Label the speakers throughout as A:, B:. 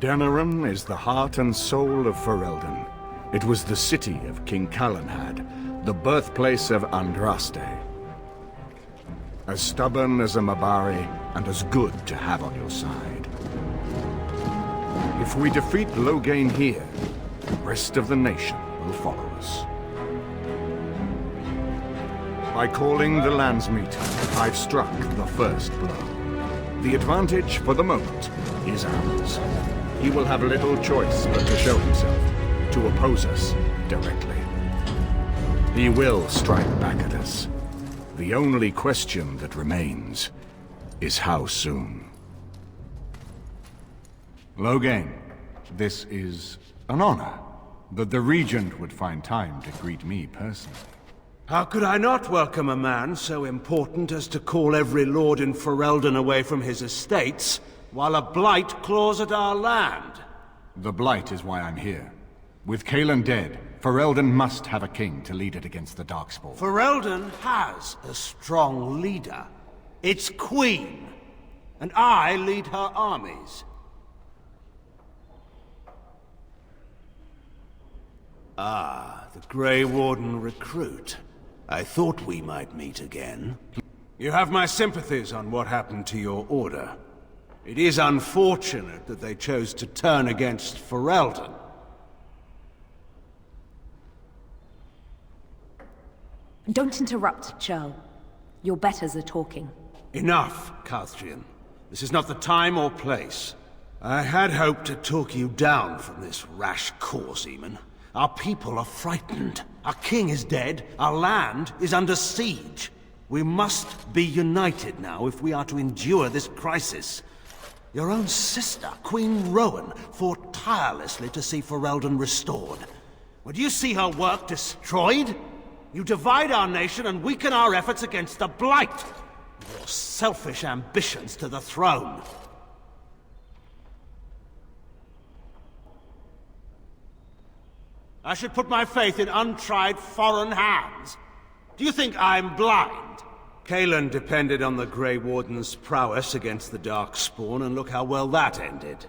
A: Denerim is the heart and soul of Ferelden. It was the city of King Calenhad, the birthplace of Andraste. As stubborn as a Mabari, and as good to have on your side. If we defeat Loghain here, the rest of the nation will follow us. By calling the Landsmeet, I've struck the first blow. The advantage, for the moment, is ours. He will have little choice but to show himself, to oppose us directly. He will strike back at us. The only question that remains is how soon. Loghain, this is an honor that the Regent would find time to greet me personally.
B: How could I not welcome a man so important as to call every lord in Ferelden away from his estates, while a blight claws at our land?
A: The blight is why I'm here. With Cailan dead, Ferelden must have a king to lead it against the Darkspawn.
B: Ferelden has a strong leader. Its queen. And I lead her armies. Ah, the Grey Warden recruit. I thought we might meet again. You have my sympathies on what happened to your order. It is unfortunate that they chose to turn against Ferelden.
C: Don't interrupt, Churl. Your betters are talking.
B: Enough, Calthrian. This is not the time or place. I had hoped to talk you down from this rash course, Eamon. Our people are frightened. Our king is dead. Our land is under siege. We must be united now if we are to endure this crisis. Your own sister, Queen Rowan, fought tirelessly to see Ferelden restored. Would you see her work destroyed? You divide our nation and weaken our efforts against the Blight. Your selfish ambitions to the throne. I should put my faith in untried foreign hands. Do you think I'm blind? Cailan depended on the Grey Warden's prowess against the Darkspawn, and look how well that ended.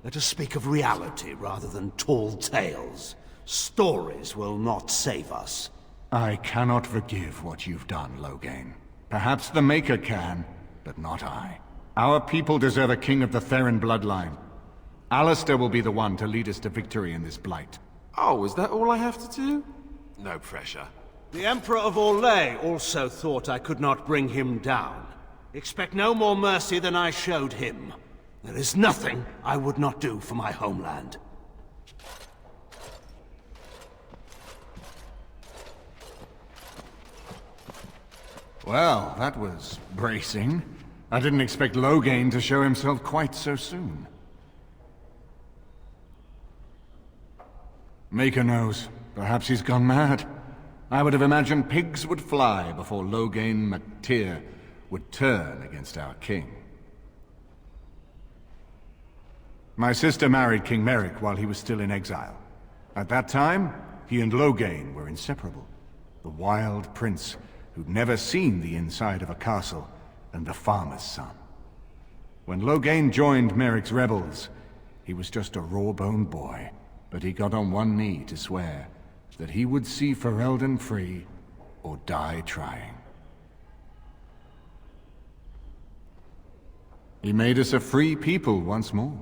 B: Let us speak of reality rather than tall tales. Stories will not save us.
A: I cannot forgive what you've done, Loghain. Perhaps the Maker can, but not I. Our people deserve a king of the Theron bloodline. Alistair will be the one to lead us to victory in this blight.
D: Oh, is that all I have to do? No pressure.
B: The Emperor of Orlais also thought I could not bring him down. Expect no more mercy than I showed him. There is nothing I would not do for my homeland.
A: Well, that was bracing. I didn't expect Loghain to show himself quite so soon. Maker knows. Perhaps he's gone mad. I would have imagined pigs would fly before Loghain MacTyr would turn against our king. My sister married King Merrick while he was still in exile. At that time, he and Loghain were inseparable. The wild prince who'd never seen the inside of a castle, and the farmer's son. When Loghain joined Merrick's rebels, he was just a raw-boned boy, but he got on one knee to swear that he would see Ferelden free or die trying. He made us a free people once more.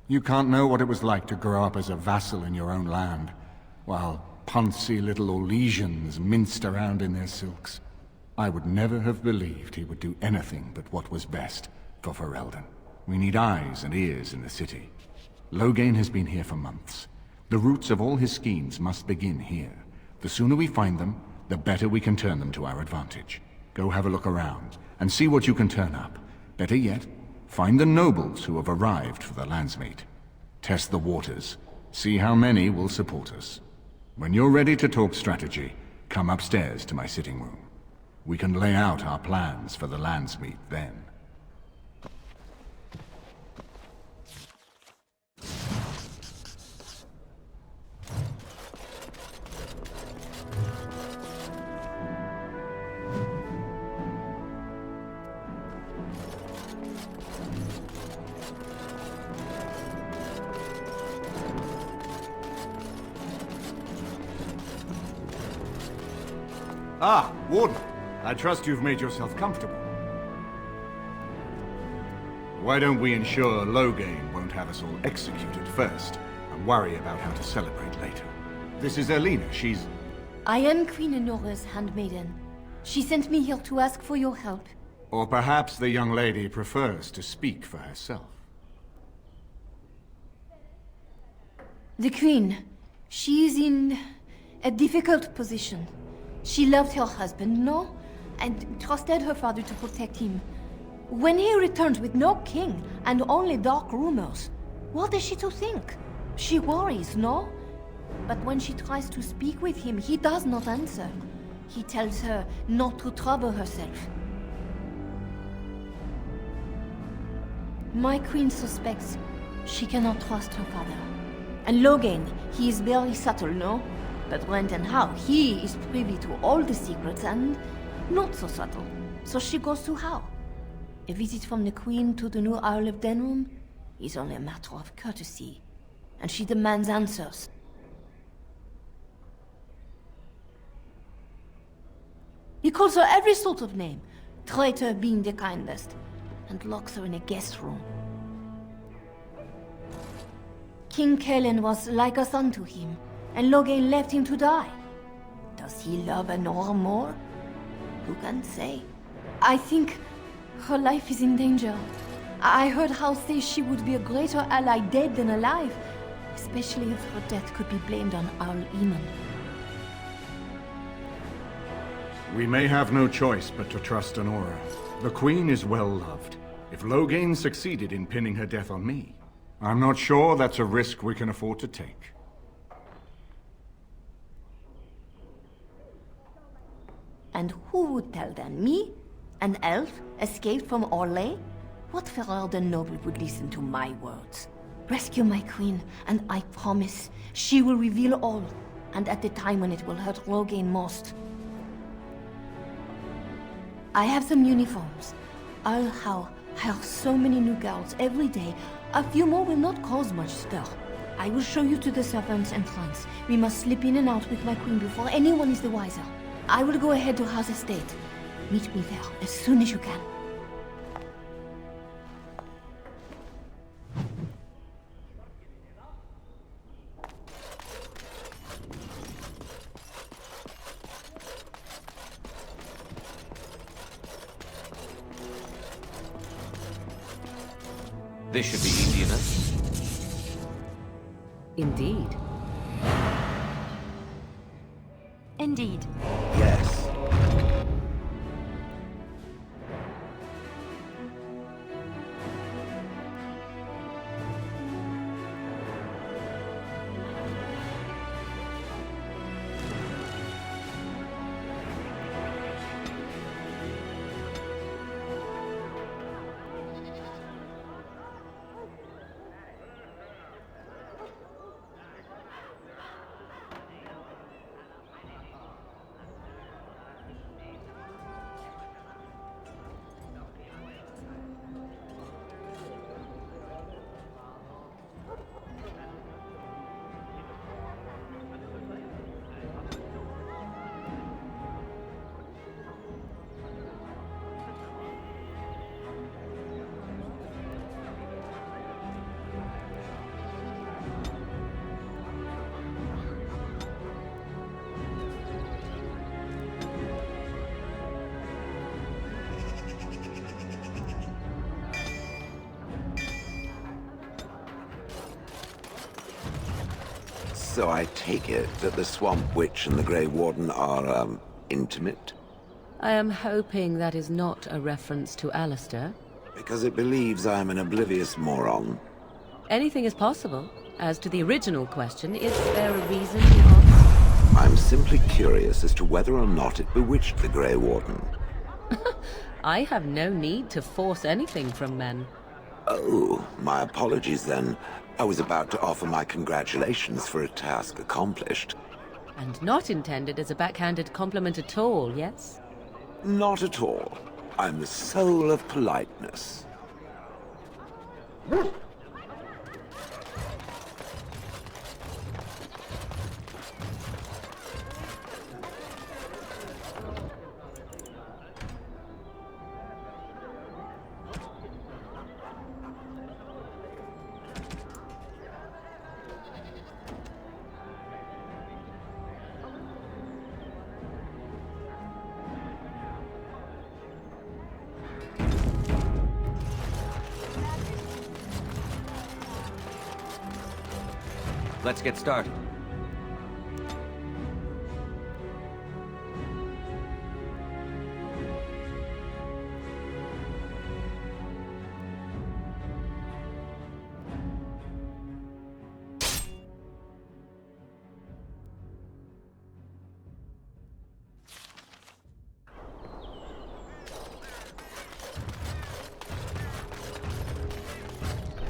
A: You can't know what it was like to grow up as a vassal in your own land, while poncy little Orlesians minced around in their silks. I would never have believed he would do anything but what was best for Ferelden. We need eyes and ears in the city. Loghain has been here for months. The roots of all his schemes must begin here. The sooner we find them, the better we can turn them to our advantage. Go have a look around, and see what you can turn up. Better yet, find the nobles who have arrived for the Landsmeet. Test the waters. See how many will support us. When you're ready to talk strategy, come upstairs to my sitting room. We can lay out our plans for the Landsmeet then. Ah, Warden. I trust you've made yourself comfortable. Why don't we ensure Loghain won't have us all executed first, and worry about how to celebrate later? This is Erlina. She's...
E: I am Queen Enora's handmaiden. She sent me here to ask for your help.
A: Or perhaps the young lady prefers to speak for herself.
E: The Queen, she is in a difficult position. She loved her husband, no? And trusted her father to protect him. When he returns with no king and only dark rumors, what is she to think? She worries, no? But when she tries to speak with him, he does not answer. He tells her not to trouble herself. My queen suspects she cannot trust her father. And Loghain, he is very subtle, no? But Brenton Howe, he is privy to all the secrets and not so subtle. So she goes to Howe. A visit from the Queen to the new Isle of Denrum is only a matter of courtesy. And she demands answers. He calls her every sort of name, traitor being the kindest, and locks her in a guest room. King Kellen was like a son to him, and Loghain left him to die. Does he love Enora more? Who can say? I think her life is in danger. I heard Howe say she would be a greater ally dead than alive, especially if her death could be blamed on Arl Eamon.
A: We may have no choice but to trust Enora. The Queen is well loved. If Loghain succeeded in pinning her death on me, I'm not sure that's a risk we can afford to take.
E: And who would tell then? Me? An elf escaped from Orlais? What Ferrarden noble would listen to my words? Rescue my queen, and I promise she will reveal all, and at the time when it will hurt Loghain most. I have some uniforms. I'll hire so many new guards every day. A few more will not cause much stir. I will show you to the servants' entrance. We must slip in and out with my queen before anyone is the wiser. I will go ahead to House Estate. Meet me there as soon as you can.
F: This should be easy enough.
C: Indeed.
E: Indeed.
B: Yes.
G: So I take it that the Swamp Witch and the Grey Warden are, intimate?
H: I am hoping that is not a reference to Alistair.
G: Because it believes I'm an oblivious moron.
H: Anything is possible. As to the original question, is there a reason you ask?
G: I'm simply curious as to whether or not it bewitched the Grey Warden.
H: I have no need to force anything from men.
G: Oh, my apologies then. I was about to offer my congratulations for a task accomplished.
H: And not intended as a backhanded compliment at all, yes?
G: Not at all. I'm the soul of politeness.
F: Let's get started.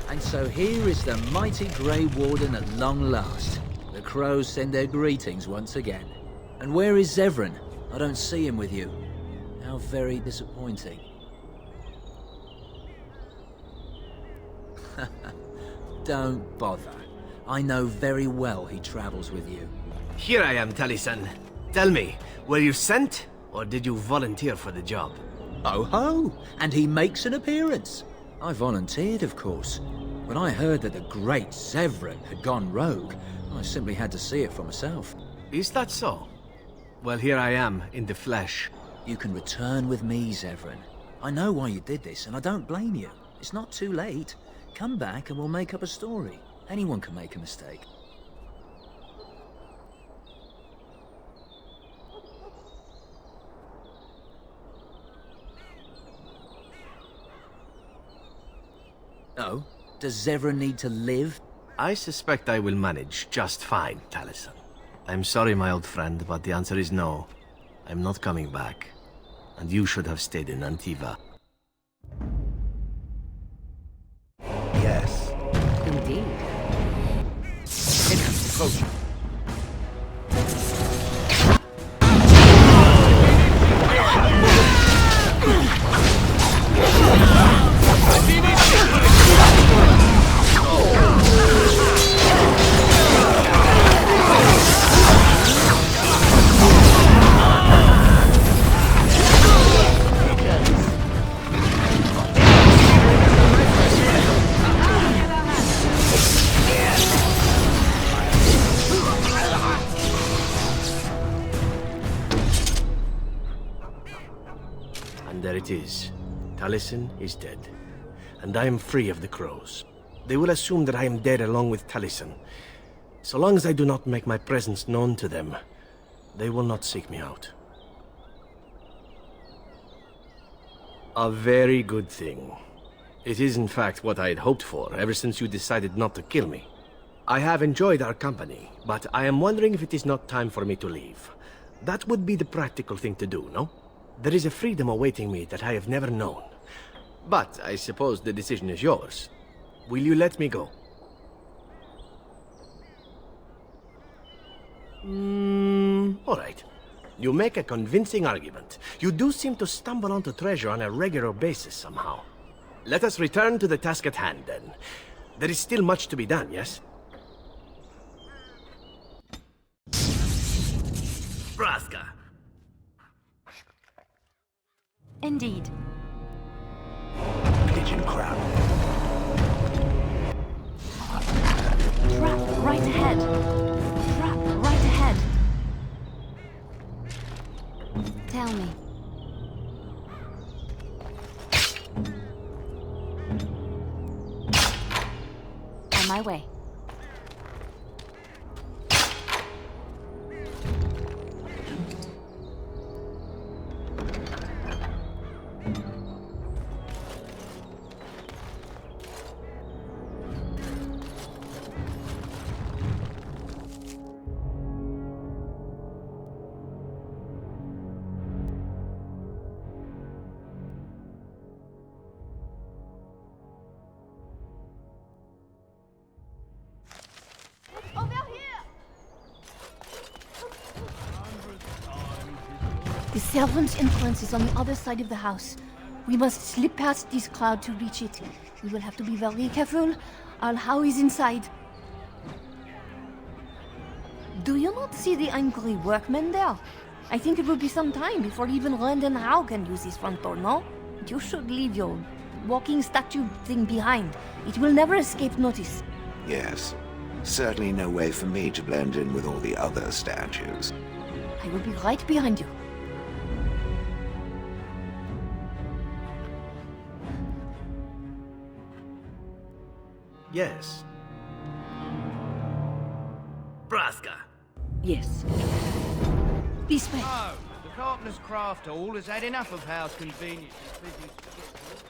I: And so here is the mighty Grey Warden at long last. The crows send their greetings once again. And where is Zevran? I don't see him with you. How very disappointing. Don't bother. I know very well he travels with you.
J: Here I am, Taliesin. Tell me, were you sent, or did you volunteer for the job?
I: Oh ho! And he makes an appearance. I volunteered, of course. When I heard that the great Zevran had gone rogue, I simply had to see it for myself.
J: Is that so? Well, here I am, in the flesh.
I: You can return with me, Zevran. I know why you did this, and I don't blame you. It's not too late. Come back and we'll make up a story. Anyone can make a mistake. Oh? Does Zevran need to live?
J: I suspect I will manage just fine, Taliesin. I'm sorry, my old friend, but the answer is no. I'm not coming back. And you should have stayed in Antiva.
G: Yes.
H: Indeed.
F: Enemies approaching.
J: And there it is. Taliesin is dead. And I am free of the crows. They will assume that I am dead along with Taliesin. So long as I do not make my presence known to them, they will not seek me out. A very good thing. It is in fact what I had hoped for ever since you decided not to kill me. I have enjoyed our company, but I am wondering if it is not time for me to leave. That would be the practical thing to do, no? There is a freedom awaiting me that I have never known. But I suppose the decision is yours. Will you let me go? All right. You make a convincing argument. You do seem to stumble onto treasure on a regular basis somehow. Let us return to the task at hand, then. There is still much to be done, yes? Braska.
C: Indeed.
G: Pigeon crab.
C: Trap right ahead. Trap right ahead.
E: Tell me.
C: On my way.
E: The servant's entrance is on the other side of the house. We must slip past this crowd to reach it. We will have to be very careful. Al-How is inside. Do you not see the angry workmen there? I think it will be some time before even Rand and How can use this front door, no? You should leave your walking statue thing behind. It will never escape notice.
G: Yes. Certainly no way for me to blend in with all the other statues.
E: I will be right behind you.
J: Yes. Nebraska.
H: Yes.
E: This way.
K: Oh, the Carpenter's Craft Hall has had enough of house convenience and business to get to.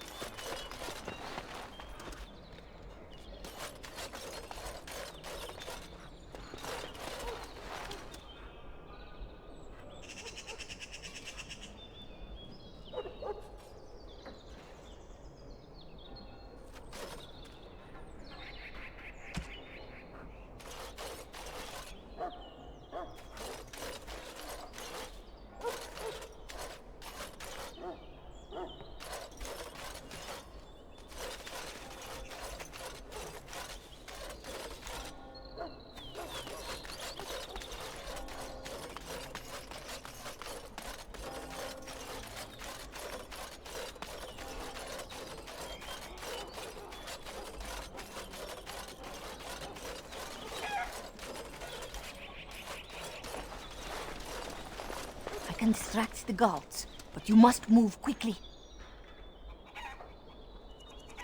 E: I can distract the guards, but you must move quickly.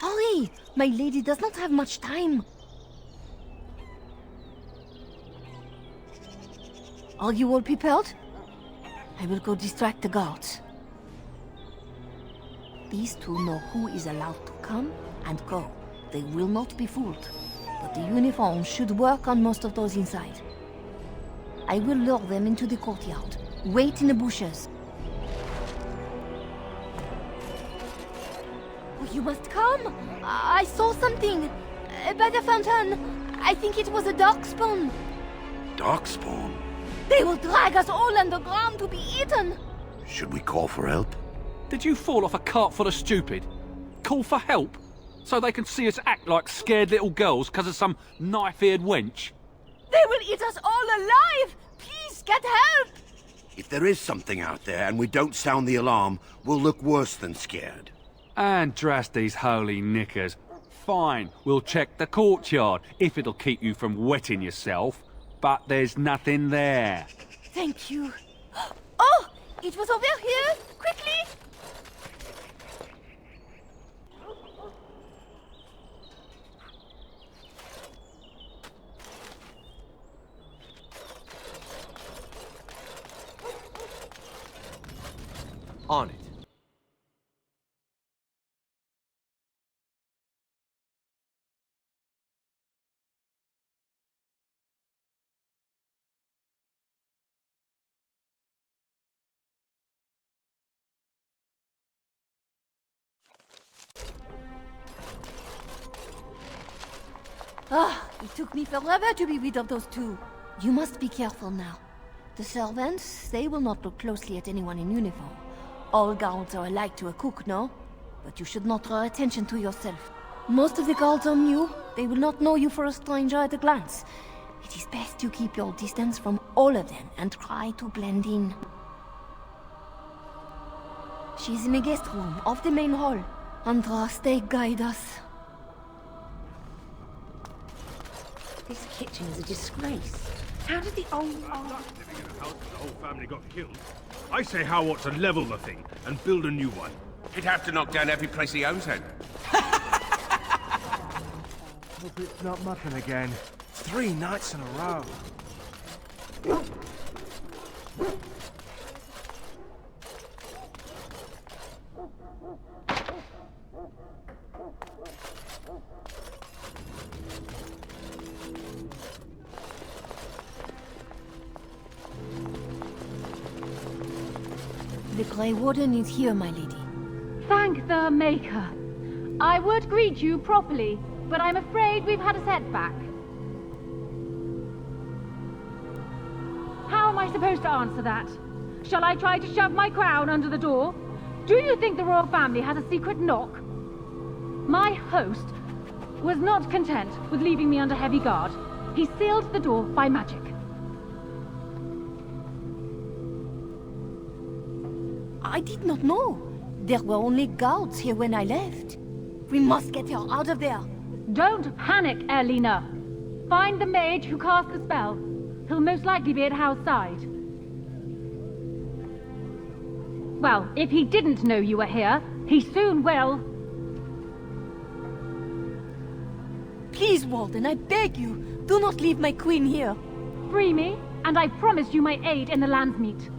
E: Hurry! My lady does not have much time. Are you all prepared? I will go distract the guards. These two know who is allowed to come and go. They will not be fooled. But the uniform should work on most of those inside. I will lure them into the courtyard. Wait in the bushes. Oh, you must come! I saw something! By the fountain! I think it was a darkspawn!
G: Darkspawn?
E: They will drag us all underground to be eaten!
G: Should we call for help?
L: Did you fall off a cart full of stupid? Call for help? So they can see us act like scared little girls because of some knife-eared wench?
E: They will eat us all alive! Please, get help!
M: If there is something out there and we don't sound the alarm, we'll look worse than scared.
L: And drast these holy knickers. Fine, we'll check the courtyard, if it'll keep you from wetting yourself. But there's nothing there.
E: Thank you. Oh! It was over here! Quickly!
J: On it.
E: Ah, it took me forever to be rid of those two. You must be careful now. The servants, they will not look closely at anyone in uniform. All guards are alike to a cook, no? But you should not draw attention to yourself. Most of the guards are new. They will not know you for a stranger at a glance. It is best you keep your distance from all of them and try to blend in. She's in the guest room off the main hall. Andraste, guide us.
H: This kitchen is a disgrace. How did the old...
B: Living in a house where the whole family got killed. I say How ought to level the thing and build a new one.
D: He'd have to knock down every place he owns then.
B: Hope it's not muffin again. 3 nights in a row.
E: The Grey Warden is here, my lady.
N: Thank the Maker. I would greet you properly, but I'm afraid we've had a setback. How am I supposed to answer that? Shall I try to shove my crown under the door? Do you think the royal family has a secret knock? My host was not content with leaving me under heavy guard. He sealed the door by magic.
E: I did not know. There were only guards here when I left. We must get her out of there.
N: Don't panic, Erlina. Find the mage who cast the spell. He'll most likely be at Howe's side. Well, if he didn't know you were here, he soon will.
E: Please, Warden, I beg you, do not leave my queen here.
N: free me, and I promise you my aid in the Landsmeet.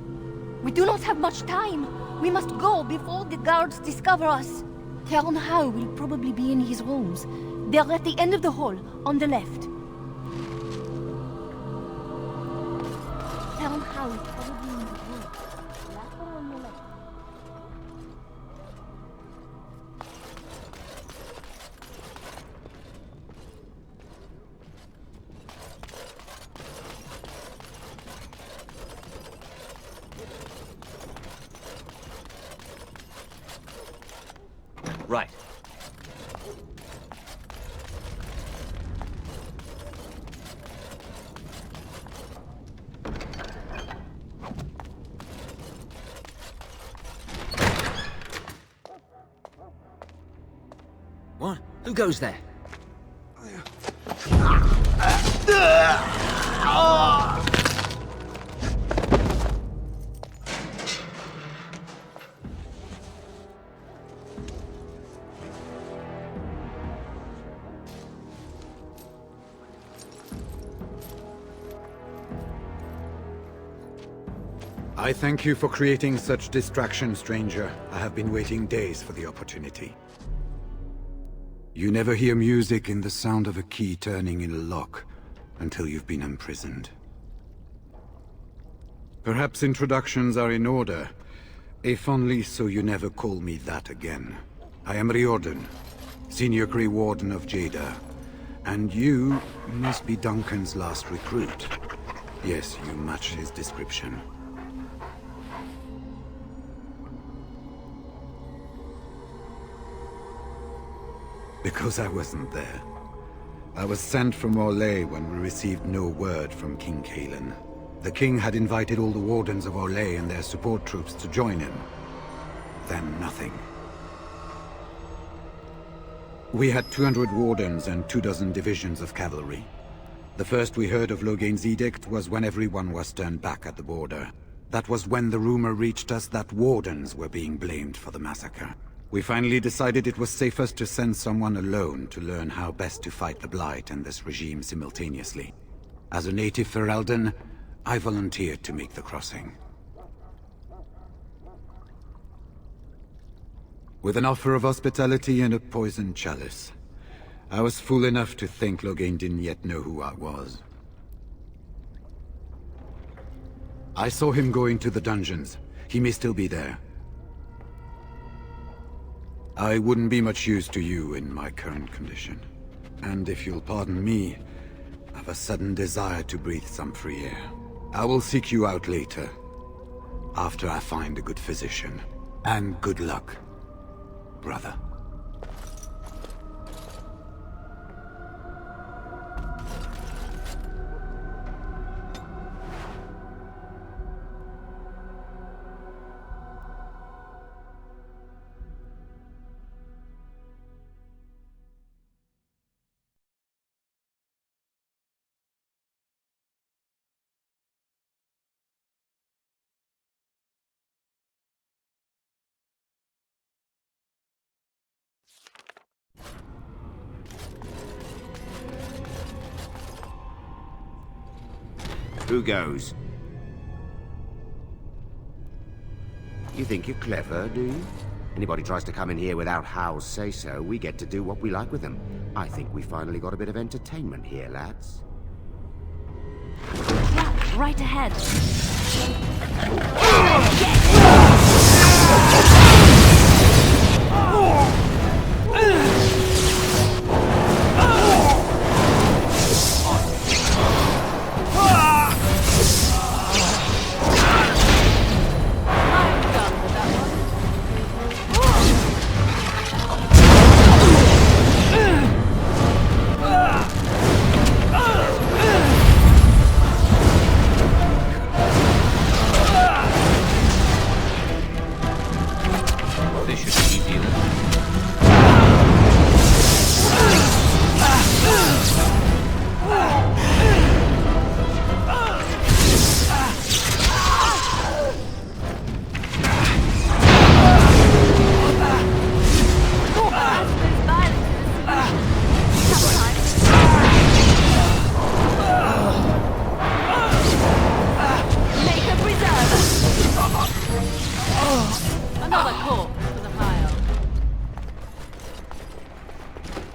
E: We do not have much time. We must go before the guards discover us. Theron Howe will probably be in his rooms. They're at the end of the hall, on the left. Theron Howe is probably in his room. Last one on the left.
F: Right.
I: What? Who goes there?
A: I thank you for creating such distraction, stranger. I have been waiting days for the opportunity. You never hear music in the sound of a key turning in a lock until you've been imprisoned. Perhaps introductions are in order, if only so you never call me that again. I am Riordan, Senior Grey Warden of Jada, and you must be Duncan's last recruit. Yes, you match his description. Because I wasn't there. I was sent from Orlais when we received no word from King Cailan. The king had invited all the wardens of Orlais and their support troops to join him. Then nothing. We had 200 wardens and 24 divisions of cavalry. The first we heard of Loghain's edict was when everyone was turned back at the border. That was when the rumor reached us that wardens were being blamed for the massacre. We finally decided it was safest to send someone alone to learn how best to fight the Blight and this regime simultaneously. As a native Ferelden, I volunteered to make the crossing. With an offer of hospitality and a poisoned chalice. I was fool enough to think Loghain didn't yet know who I was. I saw him going to the dungeons. He may still be there. I wouldn't be much use to you in my current condition. And if you'll pardon me, I've a sudden desire to breathe some free air. I will seek you out later, after I find a good physician. And good luck, brother.
M: Who goes? You think you're clever, do you? Anybody tries to come in here without Howe's say-so, we get to do what we like with them. I think we finally got a bit of entertainment here, lads.
C: Yeah, right ahead.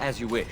F: As you wish.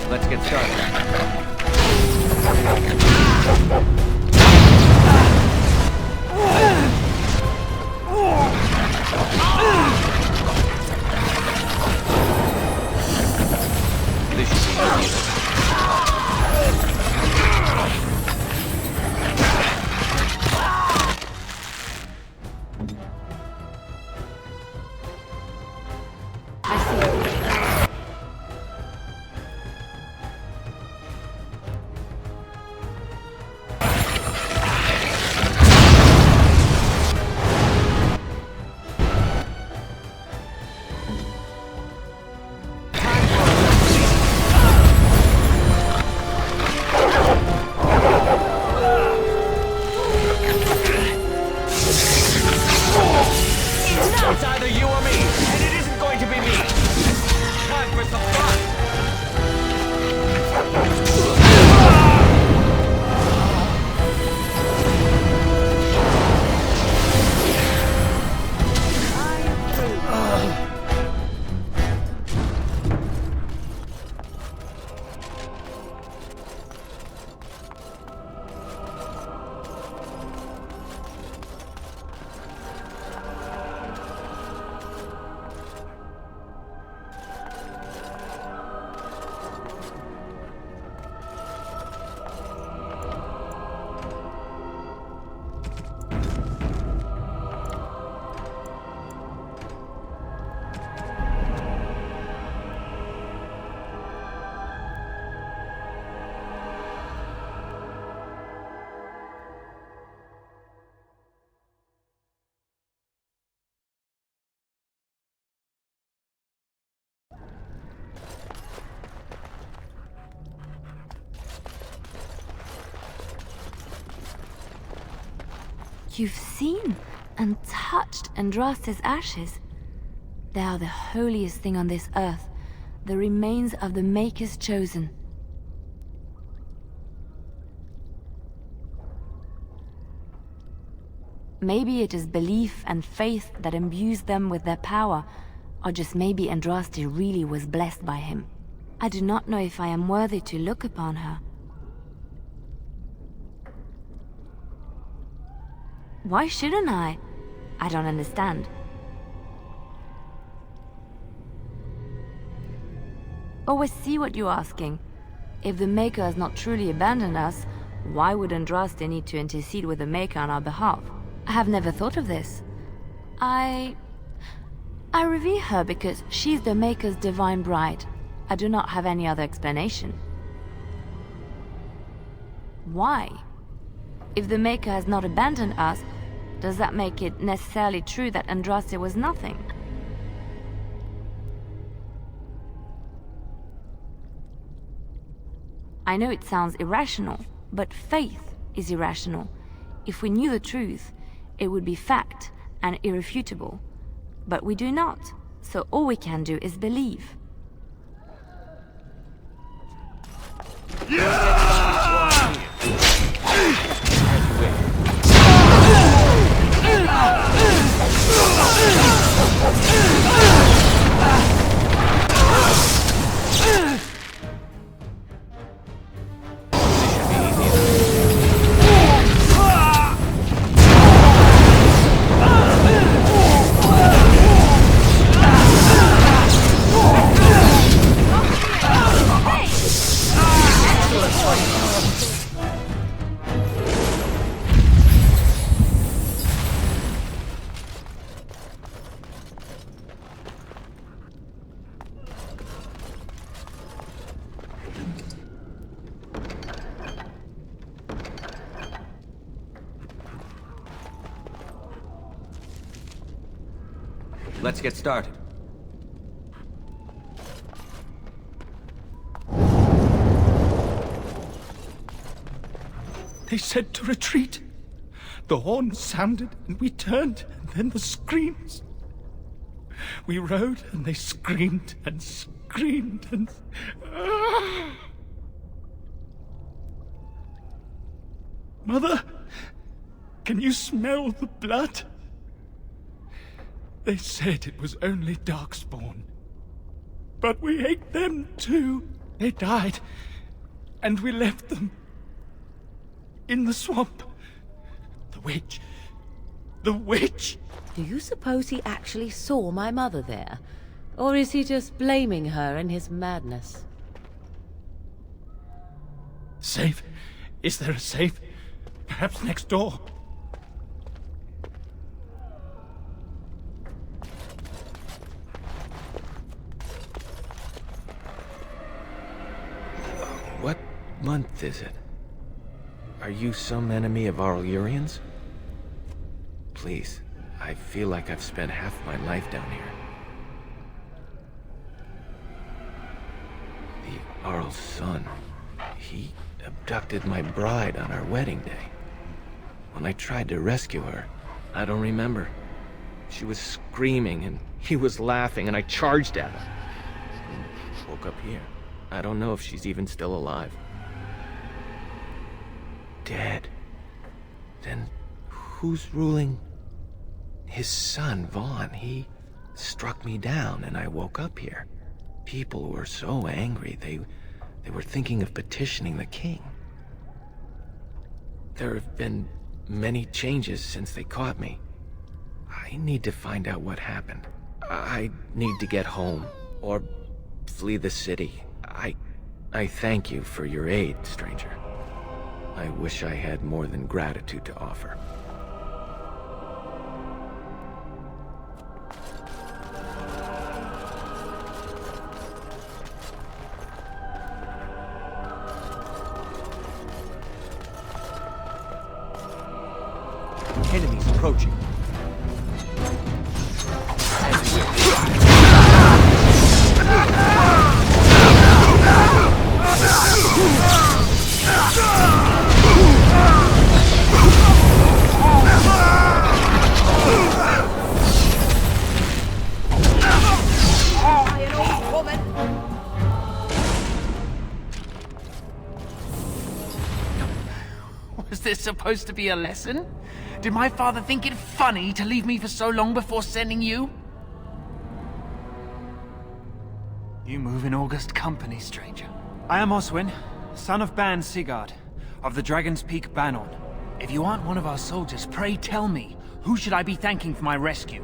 F: Let's get started. This should be easy.
K: It's either you or me, and it isn't going to be me. Time for some fun.
C: You've seen and touched Andraste's ashes. They are the holiest thing on this earth, the remains of the Maker's Chosen. Maybe it is belief and faith that imbues them with their power, or just maybe Andraste really was blessed by him. I do not know if I am worthy to look upon her. Why shouldn't I? I don't understand. Oh, I see what you're asking. If the Maker has not truly abandoned us, why would Andraste need to intercede with the Maker on our behalf? I have never thought of this. I revere her because she's the Maker's divine bride. I do not have any other explanation. Why? If the Maker has not abandoned us, does that make it necessarily true that Andraste was nothing? I know it sounds irrational, but faith is irrational. If we knew the truth, it would be fact and irrefutable. But we do not, so all we can do is believe.
F: Let's get started.
O: They said to retreat. The horn sounded, and we turned, and then the screams. We rode, and they screamed, and screamed, and... Mother, can you smell the blood? They said it was only Darkspawn. But we ate them too. They died, and we left them in the swamp. The witch. The witch!
H: Do you suppose he actually saw my mother there? Or is he just blaming her in his madness?
O: Safe? Is there a safe? Perhaps next door?
J: What month is it? Are you some enemy of Arl Urian's? Please, I feel like I've spent half my life down here. The Arl's son, he abducted my bride on our wedding day. When I tried to rescue her, I don't remember. She was screaming and he was laughing and I charged at her. And woke up here. I don't know if she's even still alive. Dead. Then who's ruling? His son, Vaughn. He struck me down and I woke up here. People were so angry, they were thinking of petitioning the king. There have been many changes since they caught me. I need to find out what happened. I need to get home, or flee the city. I thank you for your aid, stranger. I wish I had more than gratitude to offer.
K: Enemies approaching.
P: Was this supposed to be a lesson? Did my father think it funny to leave me for so long before sending you? You move in august company, stranger.
K: I am Oswin, son of Ban Sigurd, of the Dragon's Peak Bannon.
P: If you aren't one of our soldiers, pray tell me, who should I be thanking for my rescue?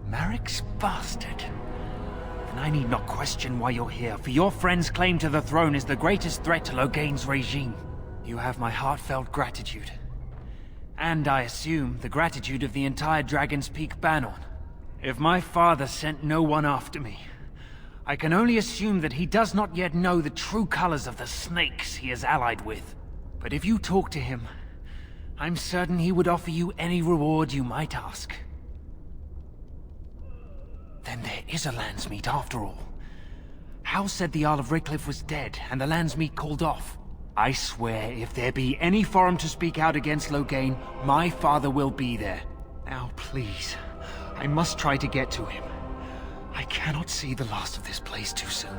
P: Marek's bastard. Then I need not question why you're here, for your friend's claim to the throne is the greatest threat to Loghain's regime. You have my heartfelt gratitude. And I assume the gratitude of the entire Dragon's Peak Bannon. If my father sent no one after me, I can only assume that he does not yet know the true colors of the snakes he is allied with. But if you talk to him, I'm certain he would offer you any reward you might ask. Then there is a Landsmeet after all. Hal said the Earl of Redcliffe was dead, and the Landsmeet called off. I swear, if there be any forum to speak out against Loghain, my father will be there. Now, please, I must try to get to him. I cannot see the last of this place too soon.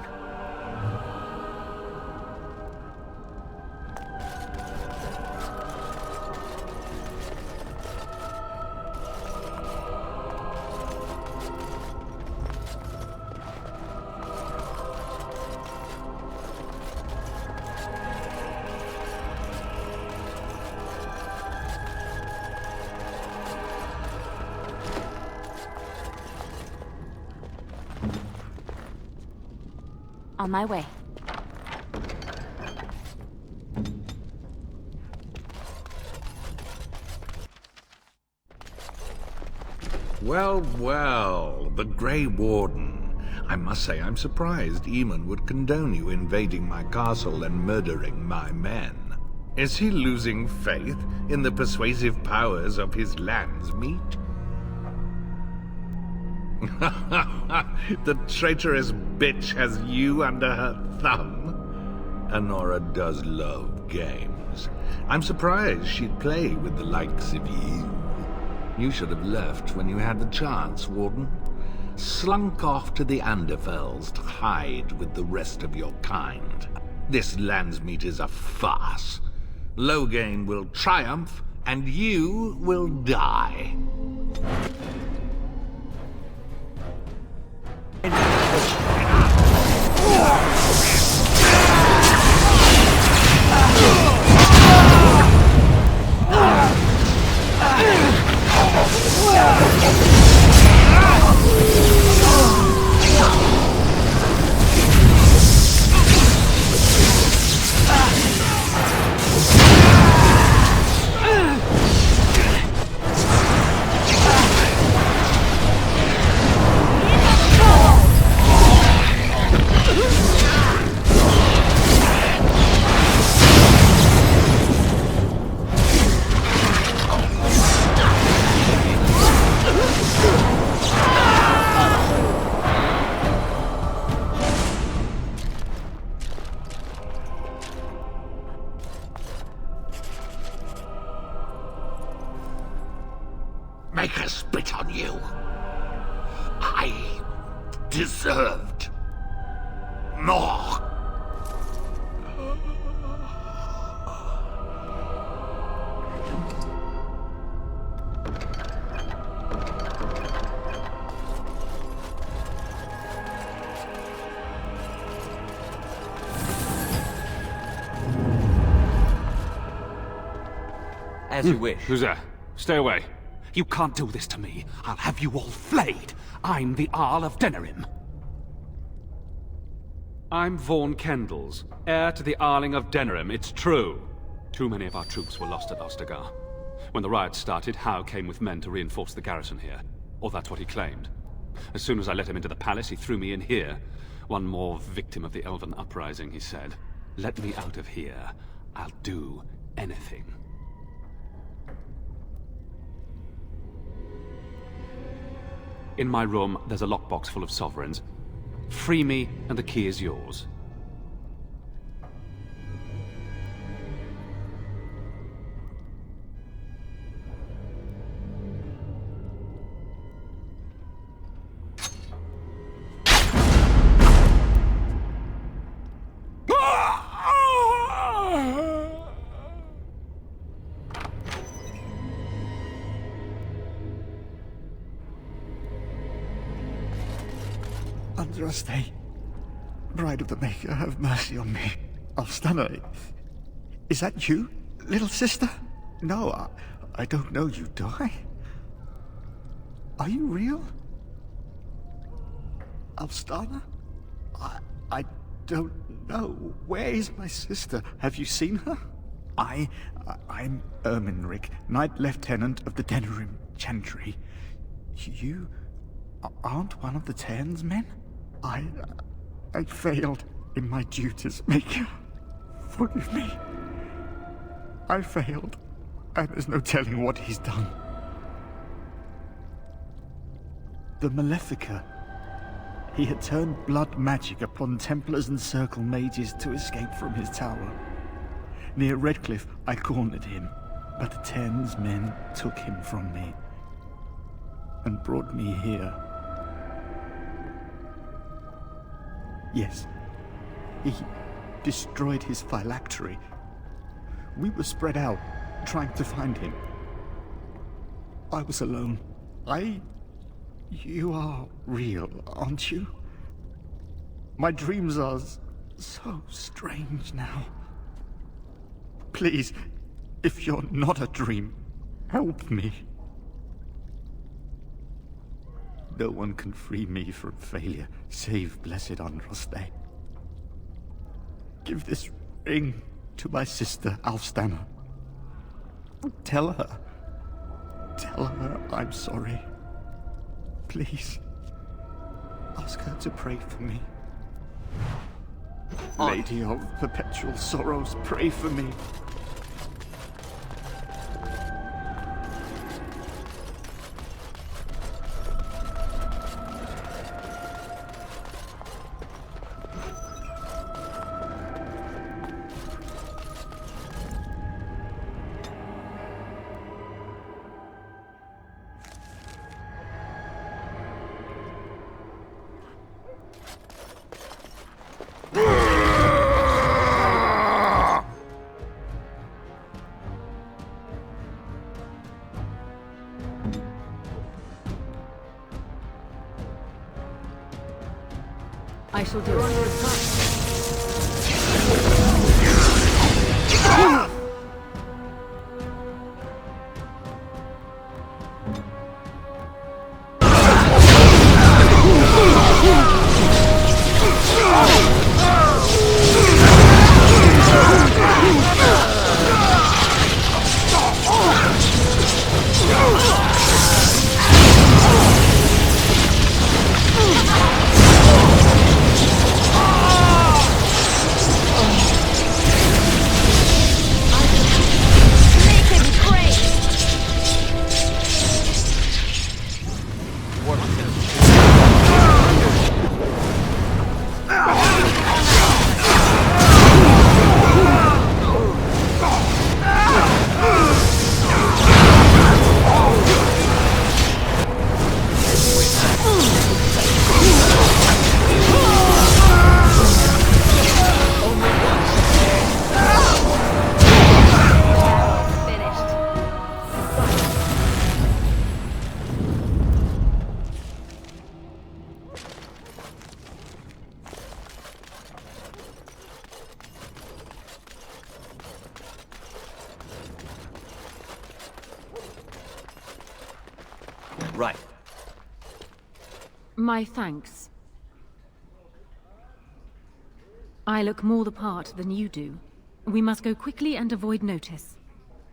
C: On my way.
Q: Well, well, the Grey Warden. I must say I'm surprised Eamon would condone you invading my castle and murdering my men. Is he losing faith in the persuasive powers of his Landsmeet? The traitorous bitch has you under her thumb. Honora does love games. I'm surprised she'd play with the likes of you. You should have left when you had the chance, Warden. Slunk off to the Anderfells to hide with the rest of your kind. This Landsmeet is a farce. Loghain will triumph, and you will die. Make her spit on you. I deserved more.
F: As you wish.
L: Who's there? Stay away. You can't do this to me. I'll have you all flayed. I'm the Arl of Denerim. I'm Vaughan Kendalls, heir to the Arling of Denerim, it's true. Too many of our troops were lost at Ostagar. When the riots started, Howe came with men to reinforce the garrison here. Or that's what he claimed. As soon as I let him into the palace, he threw me in here. One more victim of the Elven uprising, he said. Let me out of here. I'll do anything. In my room, there's a lockbox full of sovereigns. Free me, and the key is yours.
O: Andraste, Bride of the Maker, have mercy on me. Alstana, is that you, little sister? No, I don't know you, do I? Are you real? Alstana? I don't know. Where is my sister? Have you seen her? I'm Erminric, Knight Lieutenant of the Denerim Chantry. You aren't one of the Cairns men? I failed in my duties, Maker. Forgive me. I failed, and there's no telling what he's done. The Malefica. He had turned blood magic upon Templars and Circle mages to escape from his tower. Near Redcliffe, I cornered him, but Tenn's men took him from me and brought me here. Yes, he destroyed his phylactery. We were spread out, trying to find him. I was alone. You are real, aren't you? My dreams are so strange now. Please, if you're not a dream, help me. No one can free me from failure, save Blessed Andraste. Give this ring to my sister, Alstana. Tell her I'm sorry. Please, ask her to pray for me. Lady of Perpetual Sorrows, pray for me.
H: I shall do it.
F: Right.
N: My thanks. I look more the part than you do. We must go quickly and avoid notice.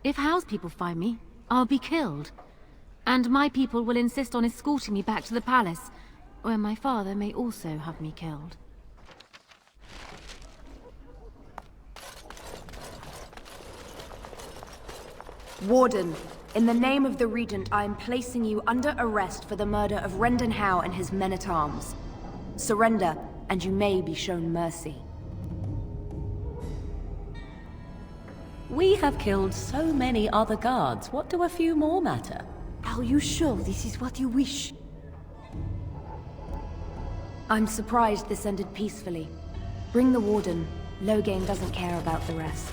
N: If House people find me, I'll be killed. And my people will insist on escorting me back to the palace, where my father may also have me killed.
R: Warden, in the name of the Regent, I am placing you under arrest for the murder of Rendon Howe and his men-at-arms. Surrender, and you may be shown mercy.
H: We have killed so many other guards. What do a few more matter?
R: Are you sure this is what you wish? I'm surprised this ended peacefully. Bring the Warden. Loghain doesn't care about the rest.